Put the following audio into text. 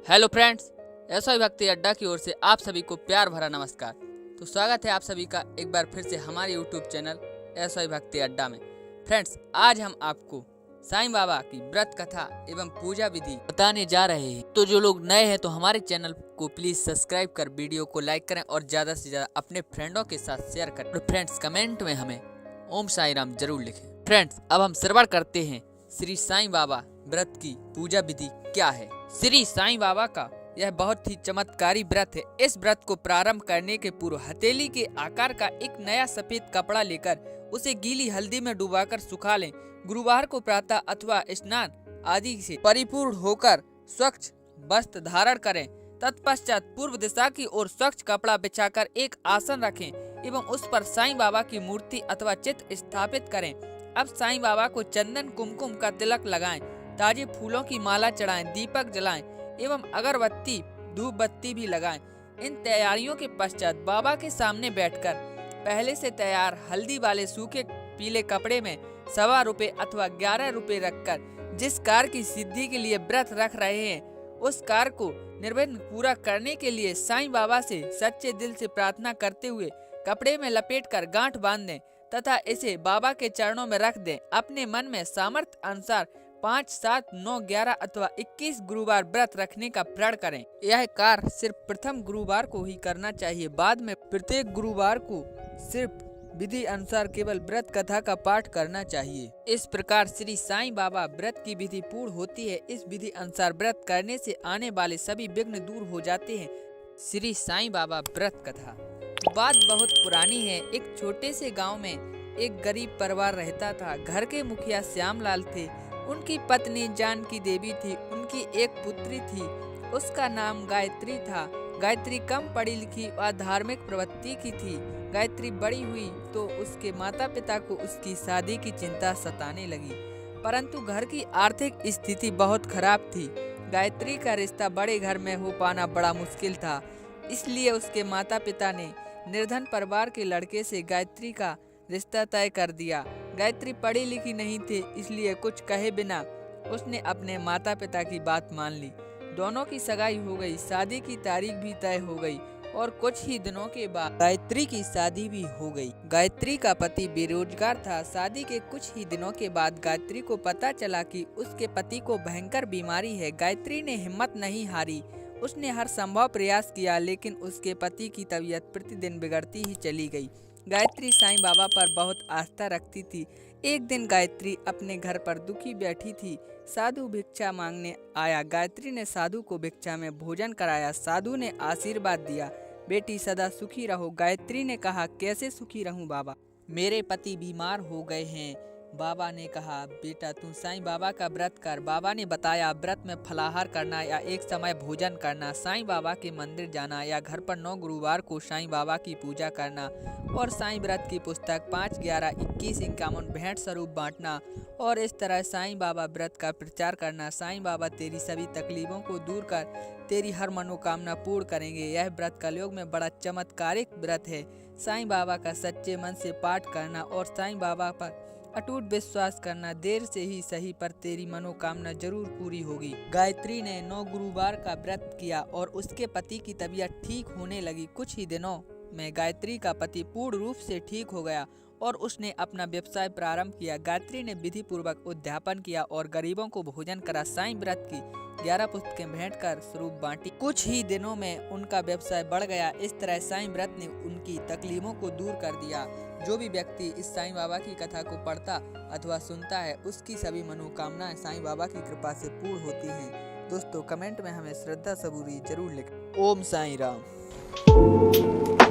Hello friends, SY भक्ति अड्डा की ओर से आप सभी को प्यार भरा नमस्कार। तो स्वागत है आप सभी का एक बार फिर से हमारे यूट्यूब चैनल एसवाई भक्ति अड्डा में। फ्रेंड्स, आज हम आपको साईं बाबा की व्रत कथा एवं पूजा विधि बताने जा रहे हैं। तो जो लोग नए हैं तो हमारे चैनल को प्लीज सब्सक्राइब कर वीडियो को लाइक करें और ज्यादा से ज्यादा अपने फ्रेंडों के साथ शेयर करें। और फ्रेंड्स, कमेंट में हमें ओम साई राम जरूर लिखें। फ्रेंड्स, अब हम श्रवण करते हैं श्री साईं बाबा व्रत की पूजा विधि क्या है। श्री साईं बाबा का यह बहुत ही चमत्कारी व्रत है। इस व्रत को प्रारंभ करने के पूर्व हथेली के आकार का एक नया सफेद कपड़ा लेकर उसे गीली हल्दी में डुबाकर सुखा लें। गुरुवार को प्रातः अथवा स्नान आदि से परिपूर्ण होकर स्वच्छ वस्त्र धारण करें। तत्पश्चात पूर्व दिशा की ओर स्वच्छ कपड़ा बिछाकर एक आसन रखें एवं उस पर साईं बाबा की मूर्ति अथवा चित्र स्थापित करें। अब साईं बाबा को चंदन कुमकुम का तिलक लगाएं, ताजे फूलों की माला चढ़ाएं, दीपक जलाएं एवं अगरबत्ती धूप बत्ती भी लगाएं। इन तैयारियों के पश्चात बाबा के सामने बैठकर पहले से तैयार हल्दी वाले सूखे पीले कपड़े में ₹1.25 अथवा ₹11 रखकर जिस कार्य की सिद्धि के लिए व्रत रख रहे हैं उस कार्य को निर्विघ्न पूरा करने के लिए साईं बाबा से सच्चे दिल से प्रार्थना करते हुए कपड़े में लपेटकर गांठ बांध दें तथा इसे बाबा के चरणों में रख दें। अपने मन में सामर्थ्य अनुसार 5, 7, 9, 11 अथवा 21 गुरुवार व्रत रखने का प्रण करें। यह कार्य सिर्फ प्रथम गुरुवार को ही करना चाहिए। बाद में प्रत्येक गुरुवार को सिर्फ विधि अनुसार केवल व्रत कथा का पाठ करना चाहिए। इस प्रकार श्री साईं बाबा व्रत की विधि पूर्ण होती है। इस विधि अनुसार व्रत करने से आने वाले सभी विघ्न दूर हो जाते हैं। श्री साईं बाबा व्रत कथा। बात बहुत पुरानी है। एक छोटे से गांव में एक गरीब परिवार रहता था। घर के मुखिया श्यामलाल थे। उनकी पत्नी जानकी देवी थी। उनकी एक पुत्री थी, उसका नाम गायत्री था। गायत्री कम पढ़ी लिखी और धार्मिक प्रवृत्ति की थी। गायत्री बड़ी हुई तो उसके माता पिता को उसकी शादी की चिंता सताने लगी, परंतु घर की आर्थिक स्थिति बहुत खराब थी। गायत्री का रिश्ता बड़े घर में हो पाना बड़ा मुश्किल था। इसलिए उसके माता पिता ने निर्धन परिवार के लड़के से गायत्री का रिश्ता तय कर दिया। गायत्री पढ़ी लिखी नहीं थी, इसलिए कुछ कहे बिना उसने अपने माता पिता की बात मान ली। दोनों की सगाई हो गई, शादी की तारीख भी तय हो गई और कुछ ही दिनों के बाद गायत्री की शादी भी हो गई। गायत्री का पति बेरोजगार था। शादी के कुछ ही दिनों के बाद गायत्री को पता चला कि उसके पति को भयंकर बीमारी है। गायत्री ने हिम्मत नहीं हारी। उसने हर संभव प्रयास किया, लेकिन उसके पति की तबीयत प्रतिदिन बिगड़ती ही चली गई। गायत्री साईं बाबा पर बहुत आस्था रखती थी। एक दिन गायत्री अपने घर पर दुखी बैठी थी। साधु भिक्षा मांगने आया। गायत्री ने साधु को भिक्षा में भोजन कराया। साधु ने आशीर्वाद दिया, बेटी सदा सुखी रहो। गायत्री ने कहा, कैसे सुखी रहूं बाबा, मेरे पति बीमार हो गए हैं। बाबा ने कहा, बेटा तू साईं बाबा का व्रत कर। बाबा ने बताया, व्रत में फलाहार करना या एक समय भोजन करना, साईं बाबा के मंदिर जाना या घर पर 9 गुरुवार को साईं बाबा की पूजा करना और साईं व्रत की पुस्तक 5, 11, 21, 51 भेंट स्वरूप बांटना और इस तरह साईं बाबा व्रत का प्रचार करना। साईं बाबा तेरी सभी तकलीफों को दूर कर तेरी हर मनोकामना पूर्ण करेंगे। यह व्रत कलयुग में बड़ा चमत्कारिक व्रत है। साईं बाबा का सच्चे मन से पाठ करना और साईं बाबा पर अटूट विश्वास करना। देर से ही सही पर तेरी मनोकामना जरूर पूरी होगी। गायत्री ने 9 गुरुवार का व्रत किया और उसके पति की तबीयत ठीक होने लगी। कुछ ही दिनों में गायत्री का पति पूर्ण रूप से ठीक हो गया और उसने अपना व्यवसाय प्रारंभ किया। गायत्री ने विधि पूर्वक उद्यापन किया और गरीबों को भोजन करा। साईं व्रत की 11 पुस्तकें भेंट कर स्वरूप बांटी। कुछ ही दिनों में उनका व्यवसाय बढ़ गया। इस तरह साईं व्रत ने उनकी तकलीफों को दूर कर दिया। जो भी व्यक्ति इस साईं बाबा की कथा को पढ़ता अथवा सुनता है उसकी सभी मनोकामनाएं साईं बाबा की कृपा से पूर्ण होती हैं। दोस्तों, कमेंट में हमें श्रद्धा सबूरी जरूर लिखें। ओम साईं राम।